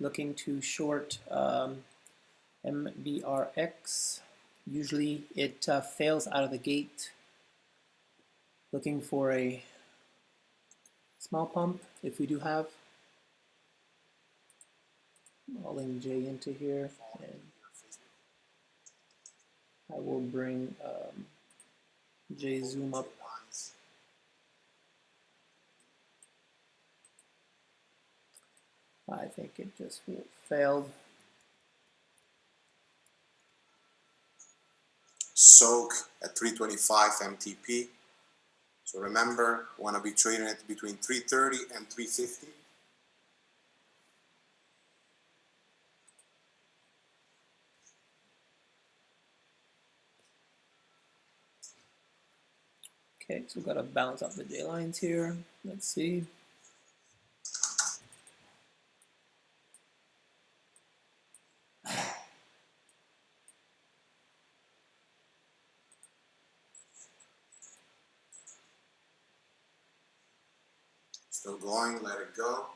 looking to short MBRX. Usually it fails out of the gate. Looking for a small pump if we do have. Rolling J into here, and I will bring J zoom up. I think it just failed. Soak at 325 MTP. So remember, want to be trading it between 330 and 350. Okay, so we've got to bounce up the J lines here. Let's see. Still going, let it go.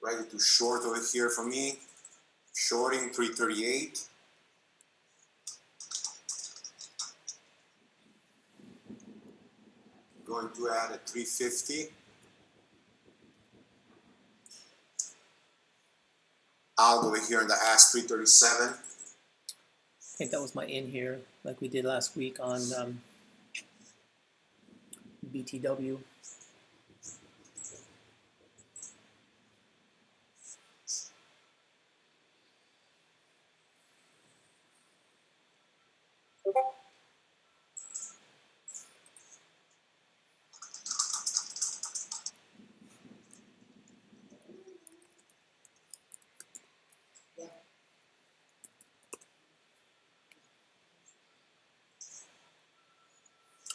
Ready to short over here for me. Shorting 338. Going to add a 350. Out over here in the ask 337. I think that was my in here, like we did last week on BTW.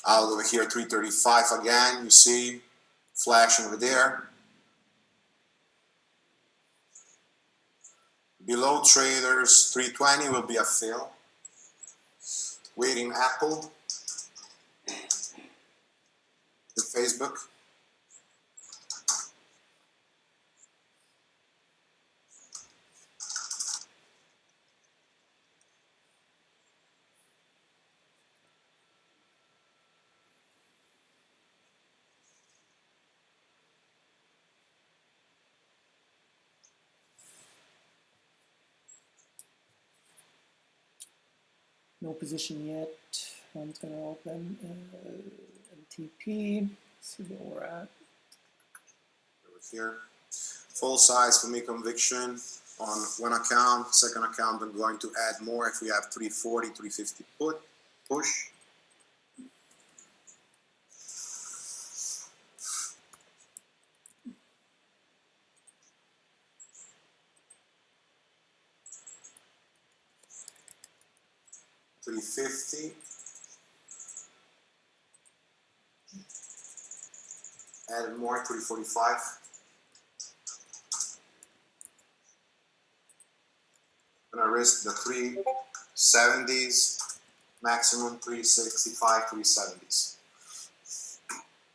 Out over here 335 again, you see, flashing over there. Below traders 320 will be a fill. Waiting Apple. The Facebook. No position yet. I'm going to open MTP. See where we're at. Over here. Full size for me conviction on one account. Second account, I'm going to add more if we have 340, 350 push. $350. Added more, 345. I'm gonna risk the 370s, maximum 365, 370s.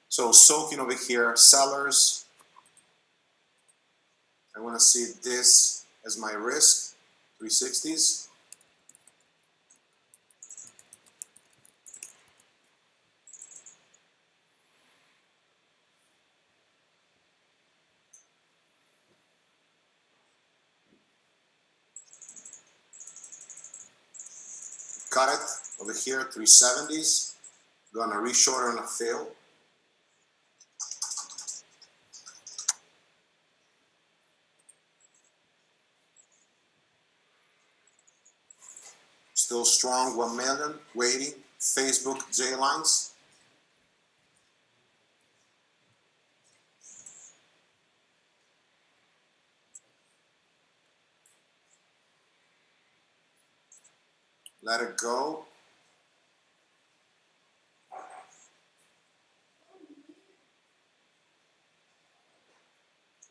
So soaking over here, sellers. I want to see this as my risk, 360s. Cut it over here, 370s. Gonna reshort on a fill. Still strong, 1 million, waiting. Facebook J lines. Let it go.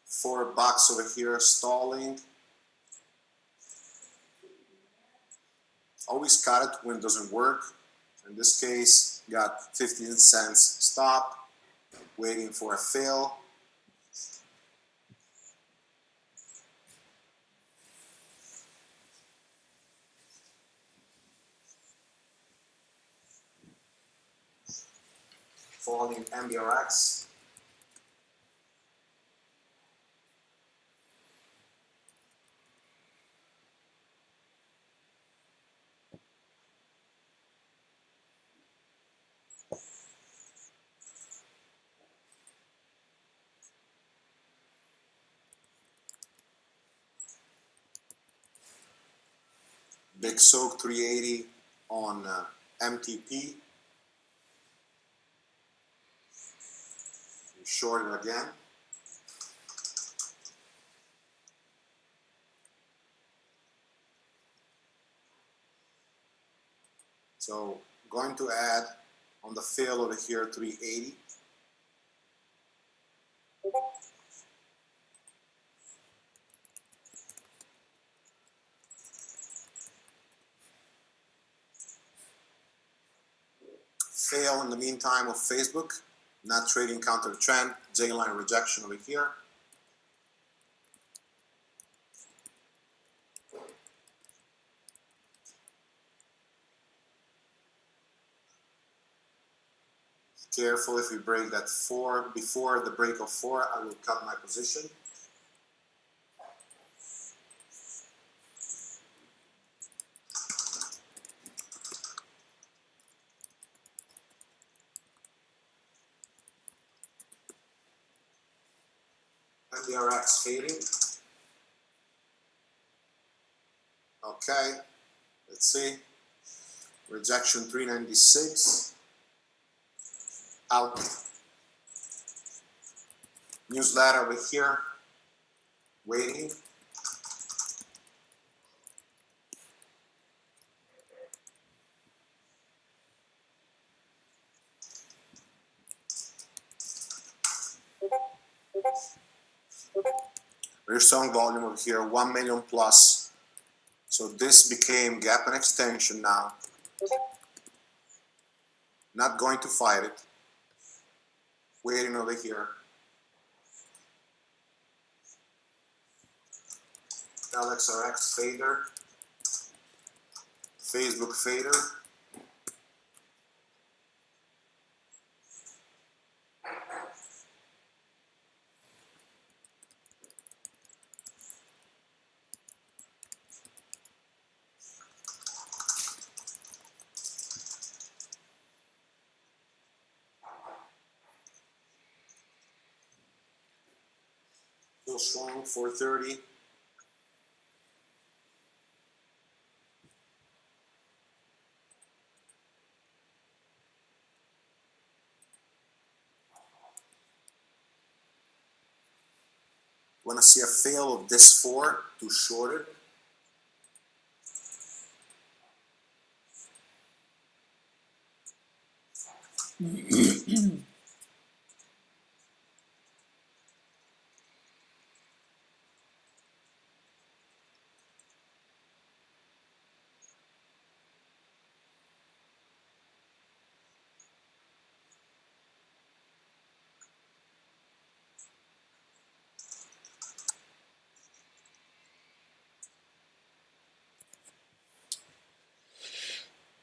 $4 over here, stalling. Always cut it when it doesn't work. In this case, got 15 cents stop, waiting for a fill. falling MBRX. Big soak 380 on MTP. Short it again. So going to add on the fill over here 380. Fail in the meantime of Facebook, not trading counter trend, J-line rejection over here. Careful if we break that 4, before the break of 4, I will cut my position. MBRX fading. Okay, let's see. Rejection 396. Out. Newsletter over here. Waiting. Very strong volume over here, 1 million plus. So this became gap and extension now. Not going to fight it. Waiting over here. LXRX fader. Facebook fader. Still strong, 430. Want to see a fail of this 4 to short it.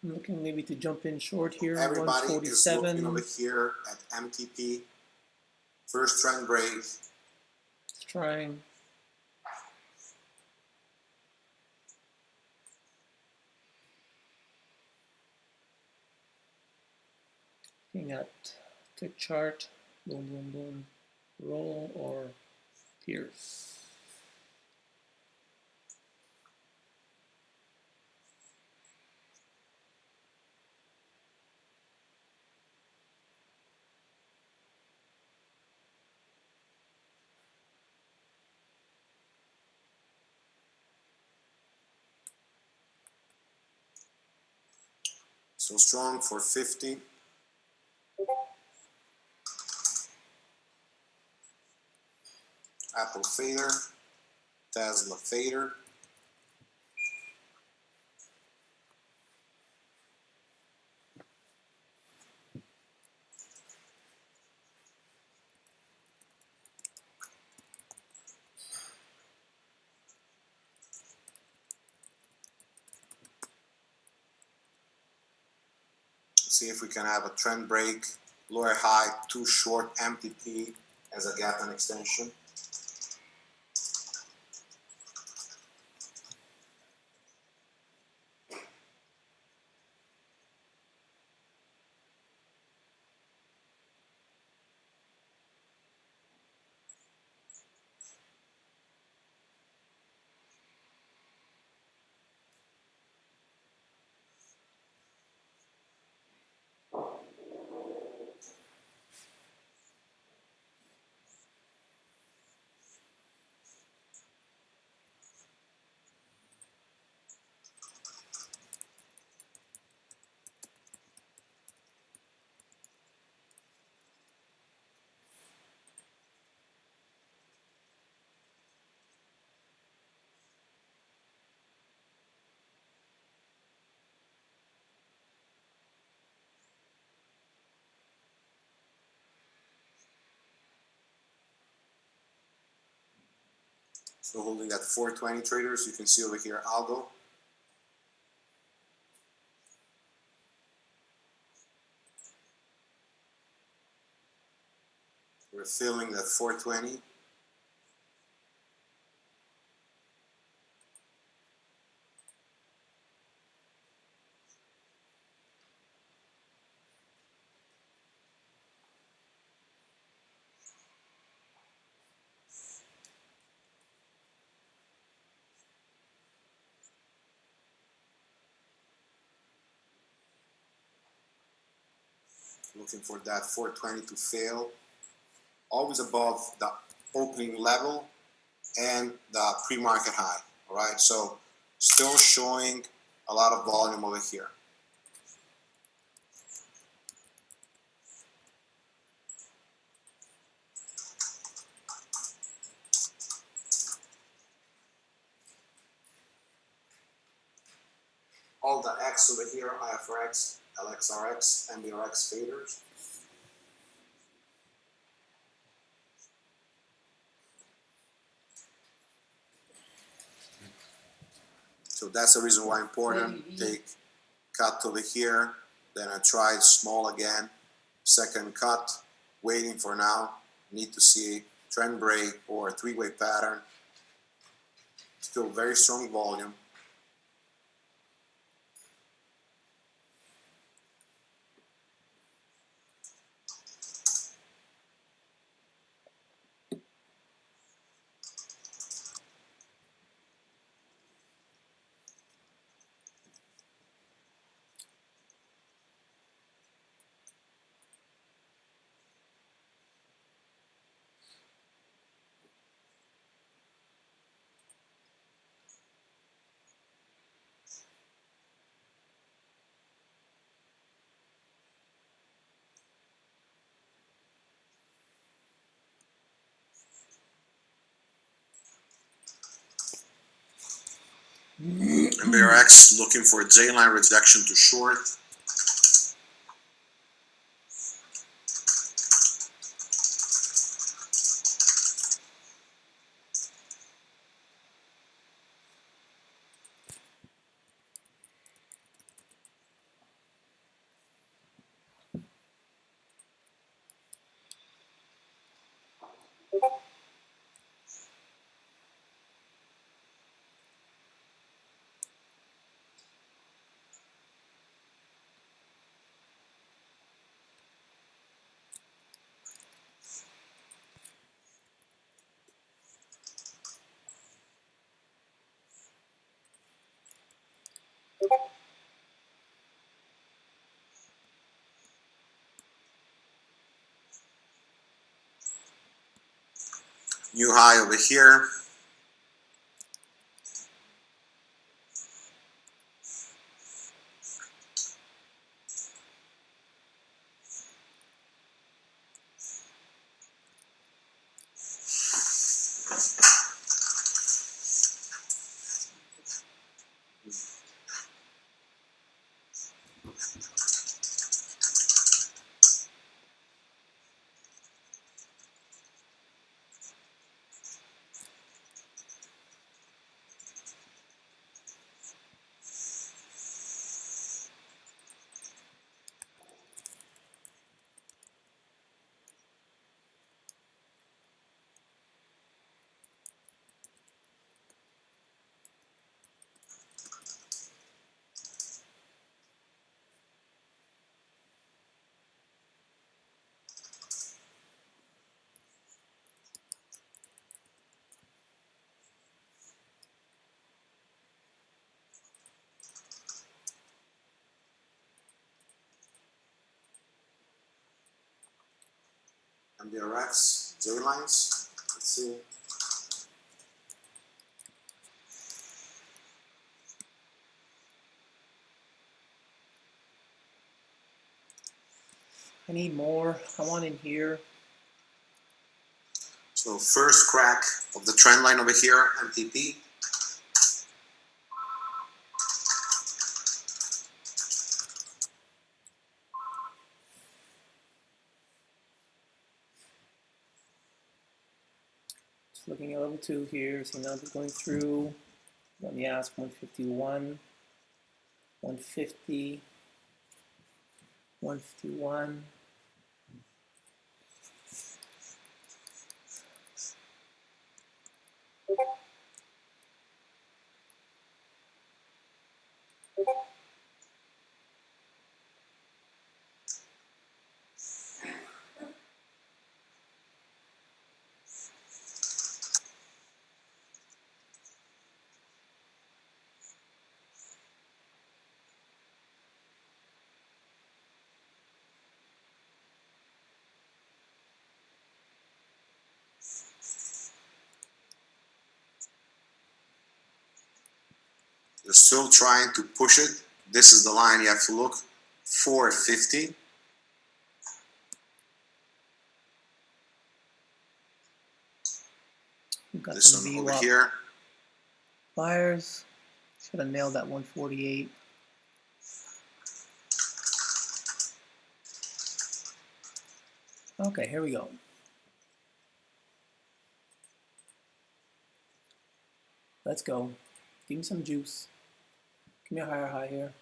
I'm looking maybe to jump in short here. Everybody is looking over 147. here at MTP. First trend break. It's trying. Looking at tick chart. Boom, boom, boom. Roll or pierce. So strong for 50. Apple fader. Tesla fader. See if we can have a trend break lower high, too short, MTP as a gap and extension. So holding at 420 traders, you can see over here algo. We're filling that 420. Looking for that 420 to fail. Always above the opening level and the pre-market high. All right, so still showing a lot of volume over here. All the X over here, IFRX, LXRX, MBRX faders. So that's the reason why important. Take cut over here, then I tried small again, second cut, waiting for now. Need to see trend break or a three-way pattern. Still very strong volume. MBRX looking for a J-line rejection to short. New high over here. MBRX, J-lines, let's see. I need more. I want in here. So first crack of the trend line over here, MTP. Just looking at level 2 here. So now just going through. Let me ask 151, 150, 151. You're still trying to push it. This is the line you have to look. 450. We've got This some one over VWAP here. buyers. Should have nailed that 148. Okay, here we go. Let's go. Give me some juice. Give me a higher high here.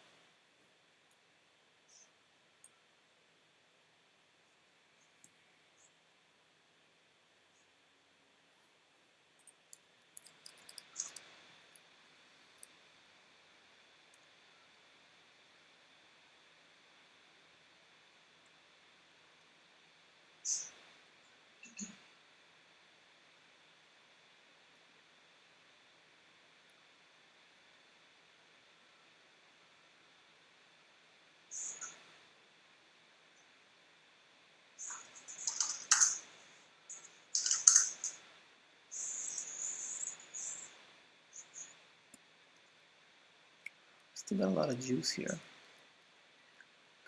Still got a lot of juice here.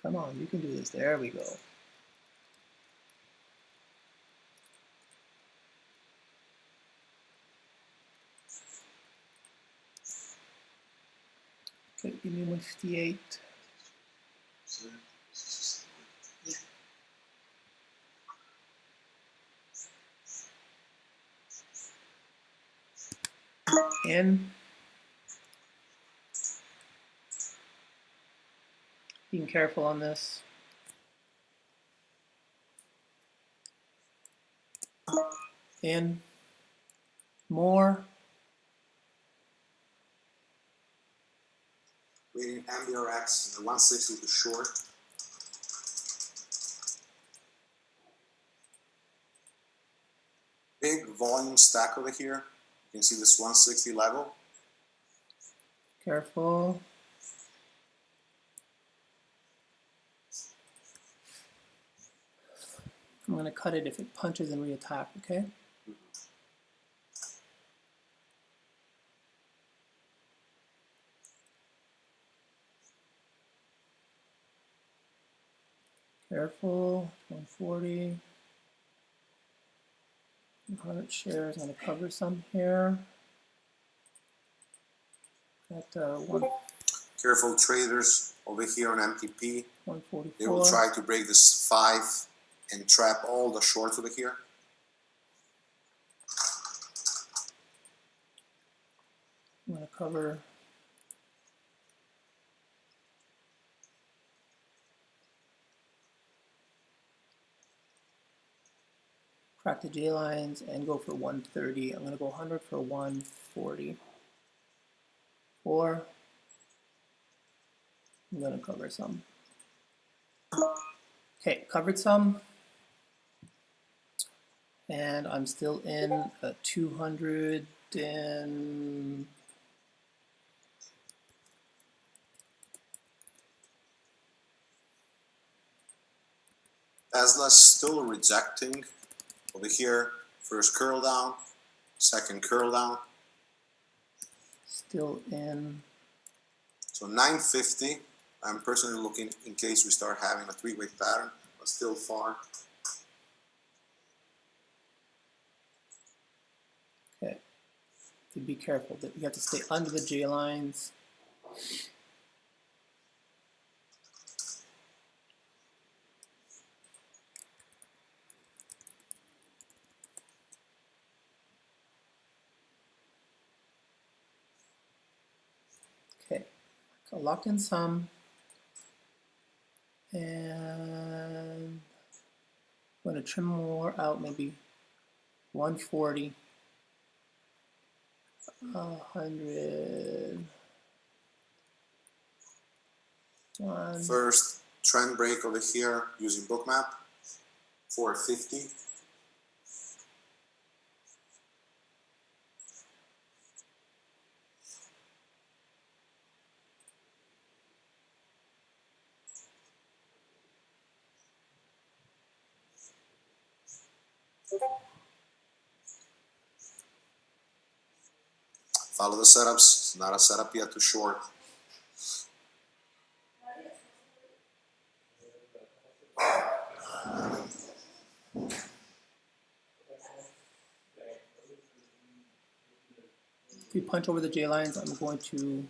Come on, you can do this. There we go. Okay, give me 158. In. Being careful on this. In. More. Reading MBRX, the 160 to short. Big volume stack over here. You can see this 160 level. Careful. I'm going to cut it if it punches and reattack, okay? Careful. 140. 100 shares. I'm going to cover some here. At one. Careful traders over here on MTP. 144. They will try to break this 5 and trap all the shorts over here. I'm going to cover. Crack the J lines and go for 130. I'm going to go 100 for 140. 4. I'm going to cover some. Okay, covered some. And I'm still in a 200 and Tesla's still rejecting Over here, first curl down, second curl down. Still in. So 950. I'm personally looking in case we start having a three-way pattern, but still far. Okay. To be careful that you have to stay under the J lines. Okay, so lock in some, and I'm going to trim more out, maybe 140, 100. First trend break over here using bookmap, 450. Follow the setups. It's not a setup yet too short. If you punch over the J lines, I'm going to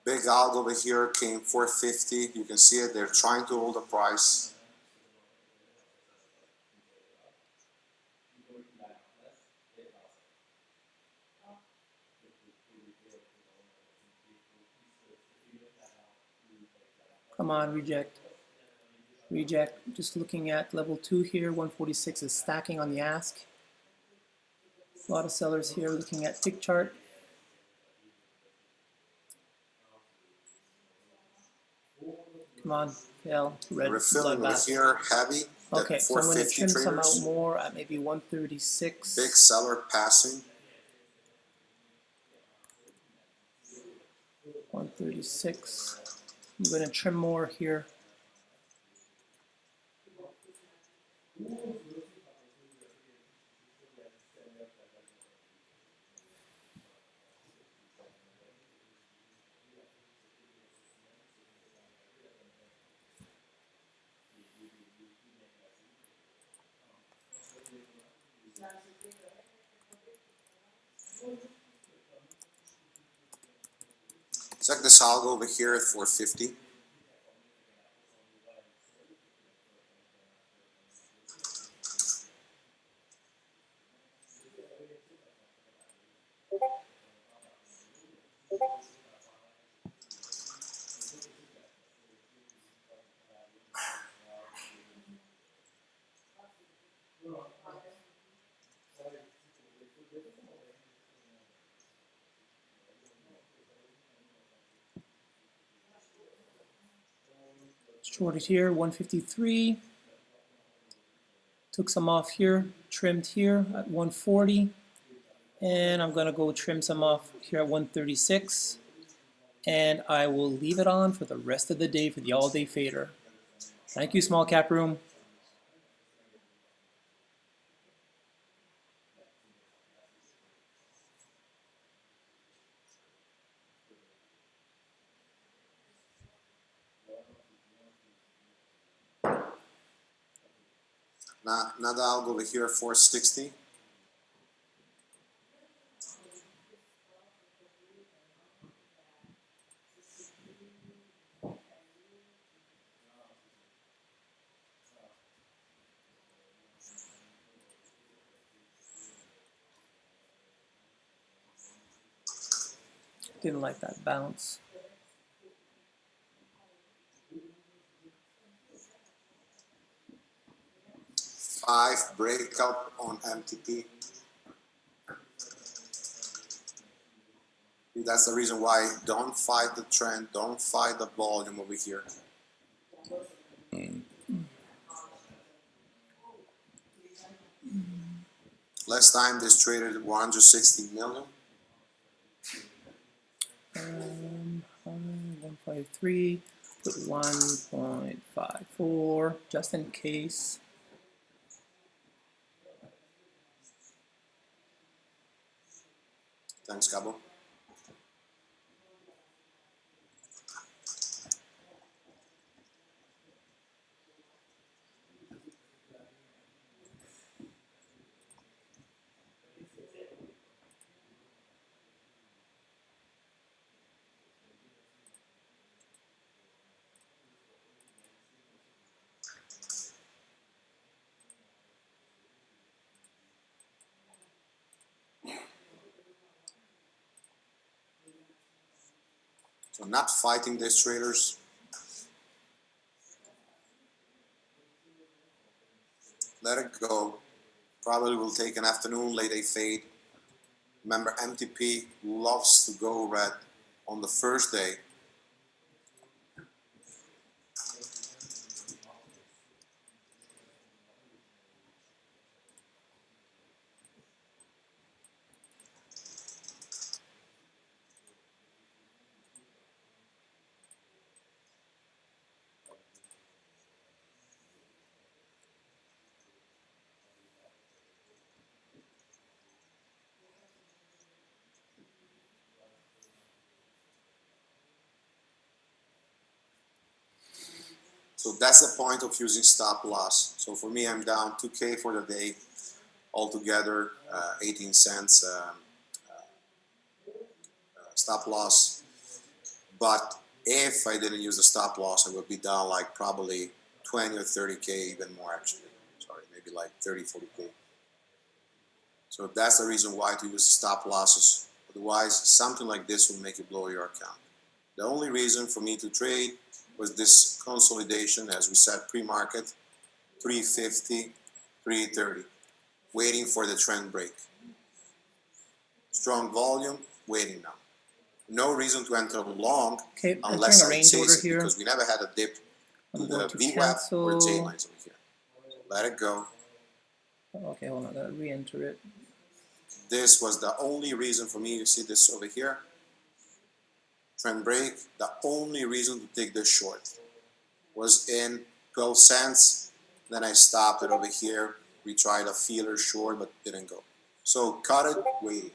Big alg over here came 450. You can see it. They're trying to hold the price. come on, reject. Reject. Just looking at level 2 here, 146 is stacking on the ask. A lot of sellers here looking at tick chart. Come on, fail. Red Refilling over bloodbath. here, heavy. Okay, so I'm going to trim some out traders. more at maybe 136. Big seller passing. 136. I'm going to trim more here. Check this algo over here at 450. Shorted here, 153. Took some off here, trimmed here at 140. And I'm going to go trim some off here at 136. And I will leave it on for the rest of the day for the all-day fader. Thank you, small cap room. Another algo over here at 460. Didn't like that bounce. Five breakout on MTP. That's the reason why don't fight the trend, don't fight the volume over here. Last time this traded 160 million. 1.53, put 1.54 just in case. Thanks, Cabo. So not fighting these traders. Let it go. Probably will take an afternoon, late day fade. Remember, MTP loves to go red on the first day. So that's the point of using stop loss. So for me, I'm down 2K for the day, altogether 18 cents stop loss. But if I didn't use the stop loss, I would be down like probably 20 or 30K, even more actually. Sorry, maybe like 30, 40K. So that's the reason why to use stop losses. Otherwise, something like this will make you blow your account. The only reason for me to trade was this consolidation, as we said, pre-market, 350, 330, waiting for the trend break. Strong volume, waiting now. No reason to enter long unless I chase it, because we never had a dip to the VWAP or J lines over here. So let it go. Okay, hold on, I'm gonna re-enter it. This was the only reason for me. You see this over here, trend break. The only reason to take this short was in 12 cents. Then I stopped it over here. We tried a feeler short, but didn't go. So cut it, waiting.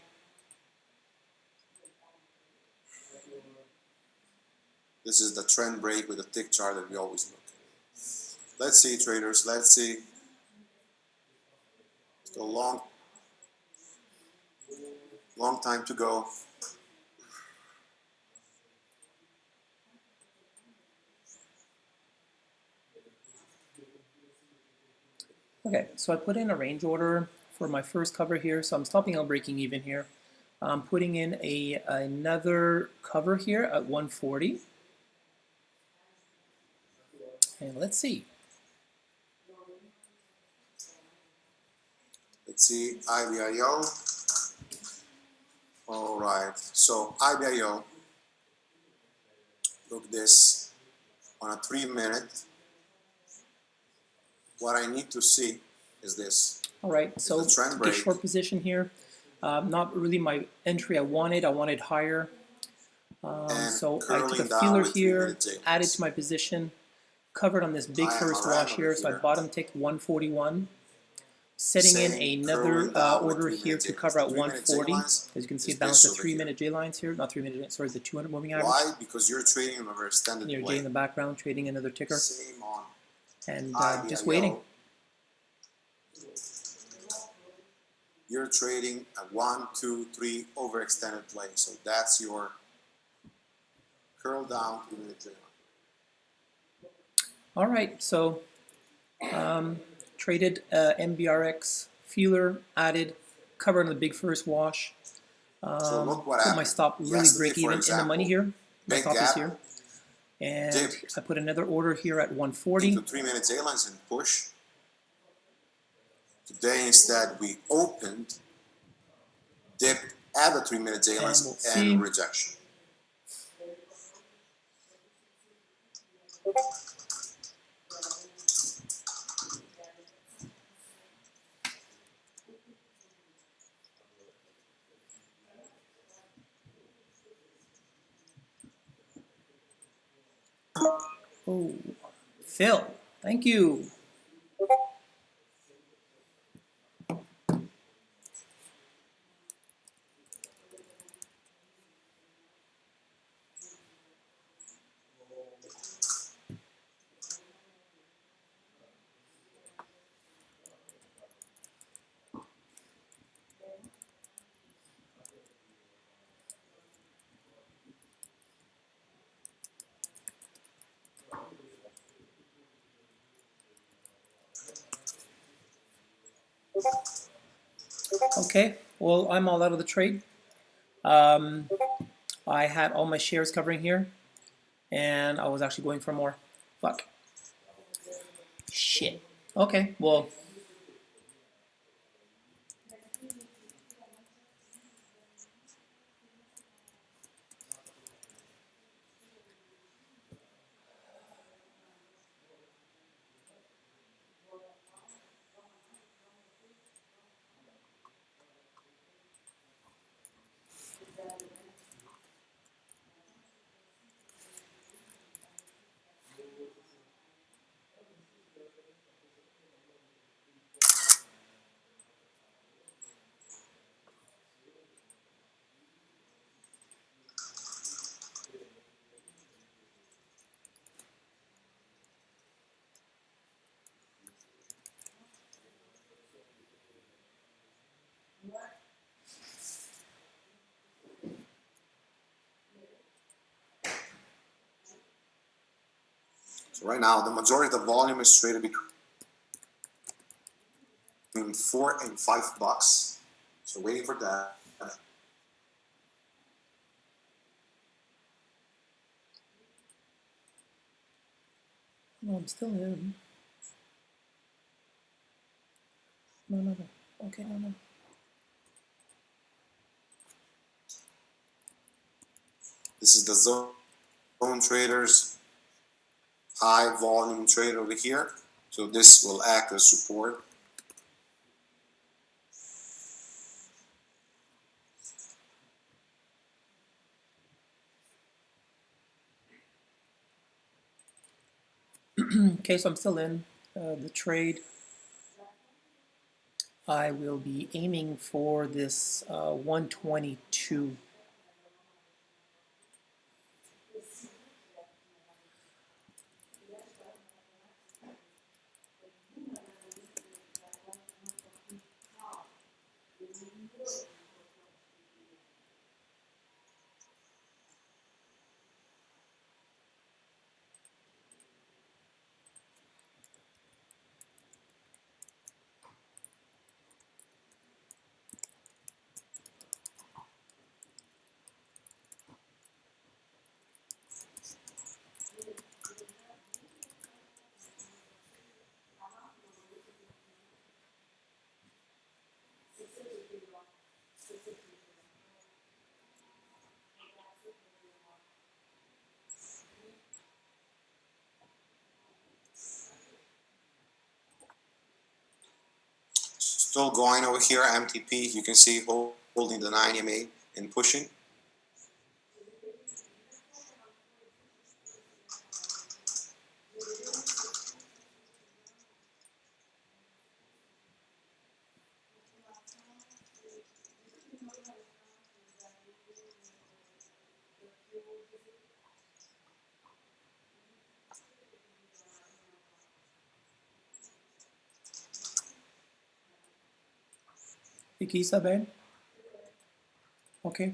This is the trend break with a tick chart that we always look. Let's see, traders. Let's see. Still long time to go. Okay, so I put in a range order for my first cover here, so I'm stopping on breaking even here. I'm putting in another cover here at 140. And let's see. Let's see, IBIO. All right, so IBIO, look at this on a 3-minute. What I need to see is this. All right, so took a short position here. Not really my entry I wanted higher. So I took a feeler here, added to my position, covered on this big first wash here, so I bottom ticked 141. Setting in another order here to cover at 140. As you can see, it bounced the 3-minute J lines here, not 3-minute, sorry, the 200 moving average. Why? Because you're trading on a very standard way. You're J in the background, trading another ticker. Same on and just waiting. You're trading a 1, 2, 3 overextended play. So that's your curl down 3-minute J line. All right, so traded MBRX feeler, added, covered on the big first wash. So look what put my stop really break even in the money here. My stop is here. And dipped. I put another order here at 140. Into 3-minute J lines and push. Today instead we opened, dipped at the 3-minute J lines and rejection. Oh, Phil, thank you. Okay, well, I'm all out of the trade. I had all my shares covering here, and I was actually going for more. Fuck. Shit. Okay, well. So right now, the majority of the volume is traded between $4 and $5. So waiting for that. No, I'm still in. No. Okay, no. This is the zone traders, high volume trade over here. So this will act as support. Okay, so I'm still in the trade. I will be aiming for this 122. Still going over here, MTP. You can see holding the 9 EMA and pushing. Ikisa, Ben? Okay.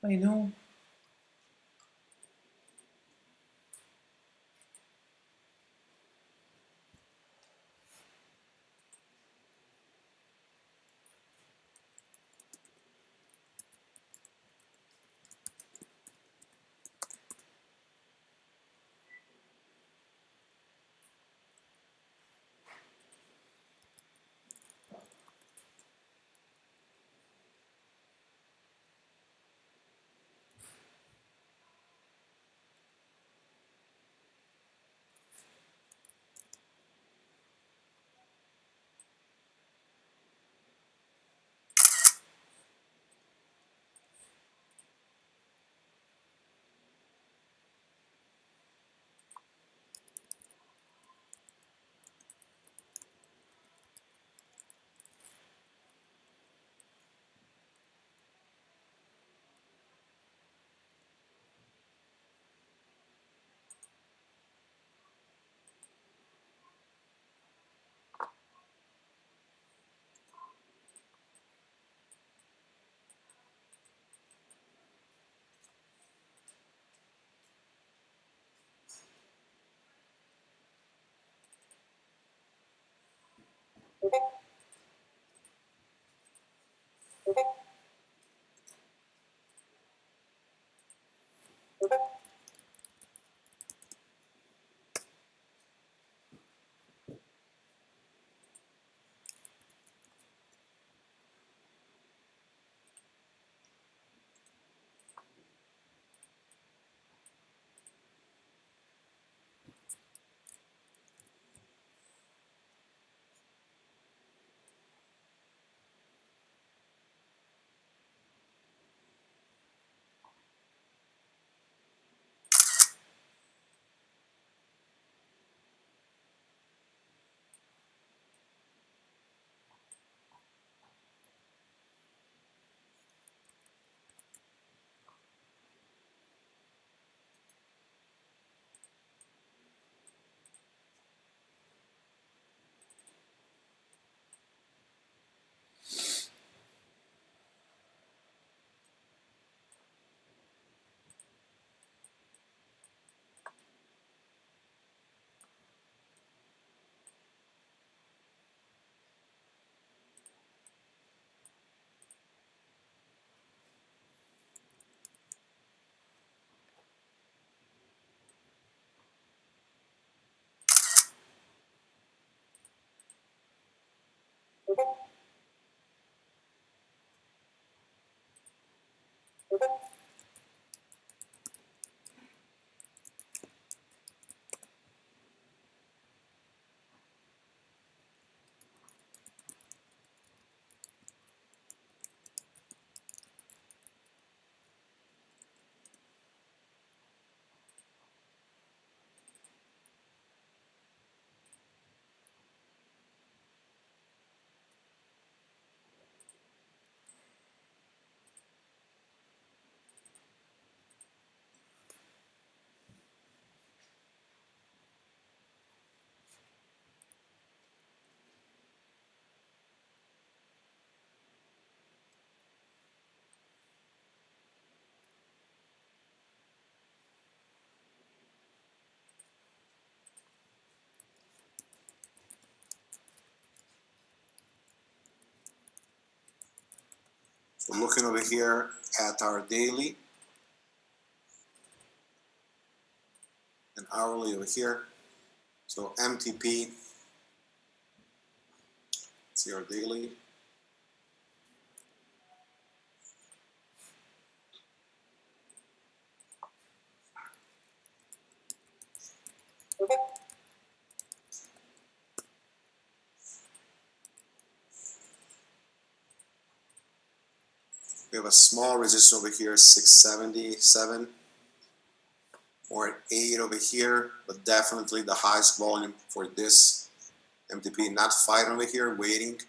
I know. So looking over here at our daily and hourly over here. So MTP, see our daily. We have a small resistance over here, 677. Or at 8 over here, but definitely the highest volume for this MTP. Not fight over here, waiting.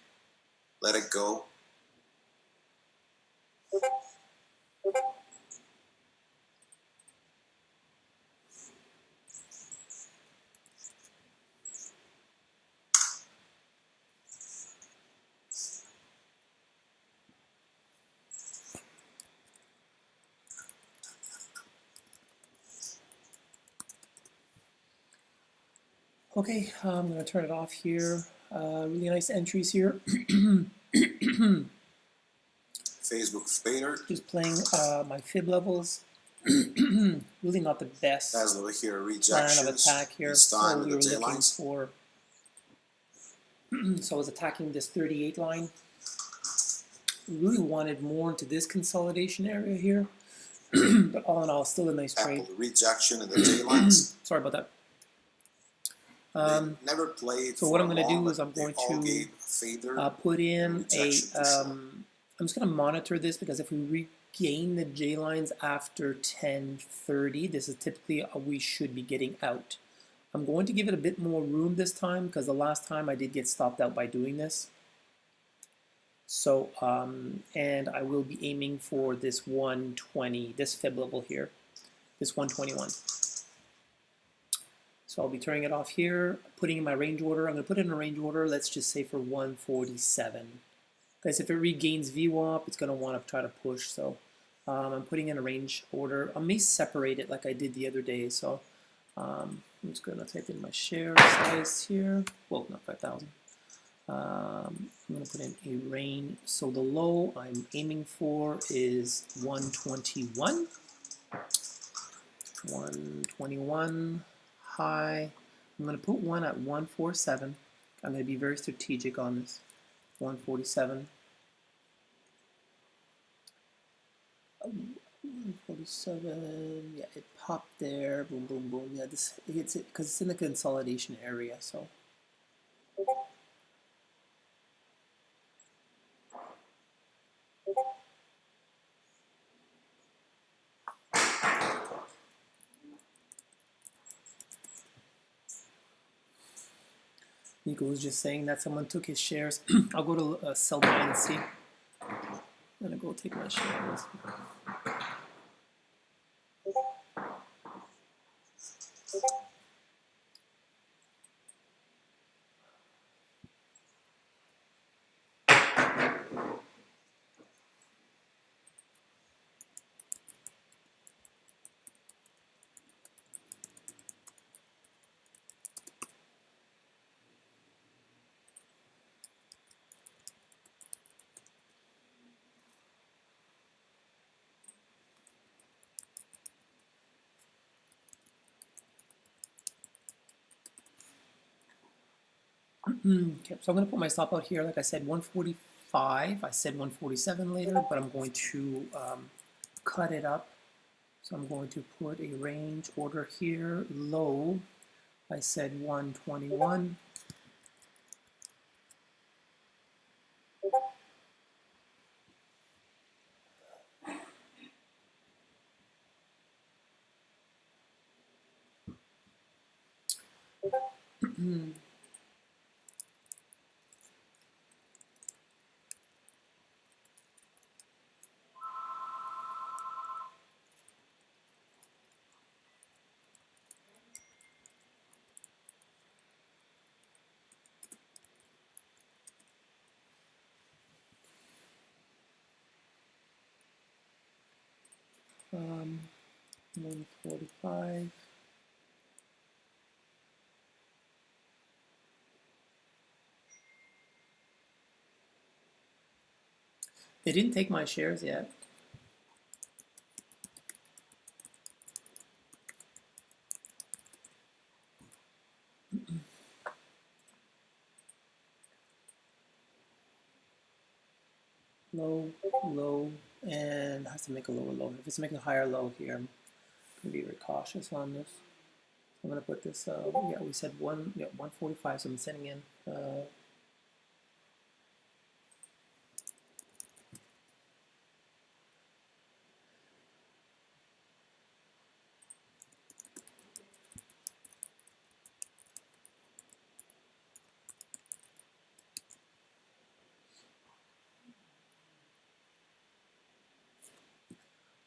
Let it go. Okay, I'm going to turn it off here. Really nice entries here. Facebook fader. Just playing my fib levels. Really not the best That's over here, plan of rejections. attack here. This time So with we the were J looking lines. for. So I was attacking this 38 line. We really wanted more into this consolidation area here. But all in all, still a nice trade. Apple rejection in the J lines. Sorry about that. They never played. So what I'm going to do is I'm going to put in a, I'm just going to monitor this because if we regain the J lines after 10:30, this is typically we should be getting out. I'm going to give it a bit more room this time because the last time I did get stopped out by doing this. So, and I will be aiming for this 120, this fib level here, this 121. So I'll be turning it off here, putting in my range order. I'm going to put it in a range order, let's just say for 147. Because if it regains VWAP, it's going to want to try to push. So I'm putting in a range order. I may separate it like I did the other day. So I'm just going to type in my share size here. Well, not 5,000. I'm going to put in a range. So the low I'm aiming for is 121. 121 high. I'm going to put one at 147. I'm going to be very strategic on this. 147. 147. Yeah, it popped there. Boom, boom, boom. Yeah, this hits it because it's in the consolidation area. So. Nico was just saying that someone took his shares. I'll go to sell buy and see. I'm gonna go take my shares. Okay, so I'm going to put my stop out here. Like I said, 145. I said 147 later, but I'm going to cut it up. So I'm going to put a range order here. Low, I said 121. Um, 145. They didn't take my shares yet. Low, low, and has to make a lower low. If it's making a higher low here, I'm going to be very cautious on this. I'm going to put this, yeah, we said 145, so I'm sending in.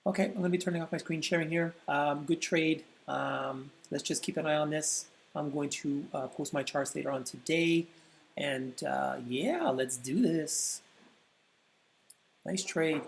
Okay, I'm going to be turning off my screen sharing here. Good trade. Let's just keep an eye on this. I'm going to post my charts later on today. And yeah, let's do this. Nice trade.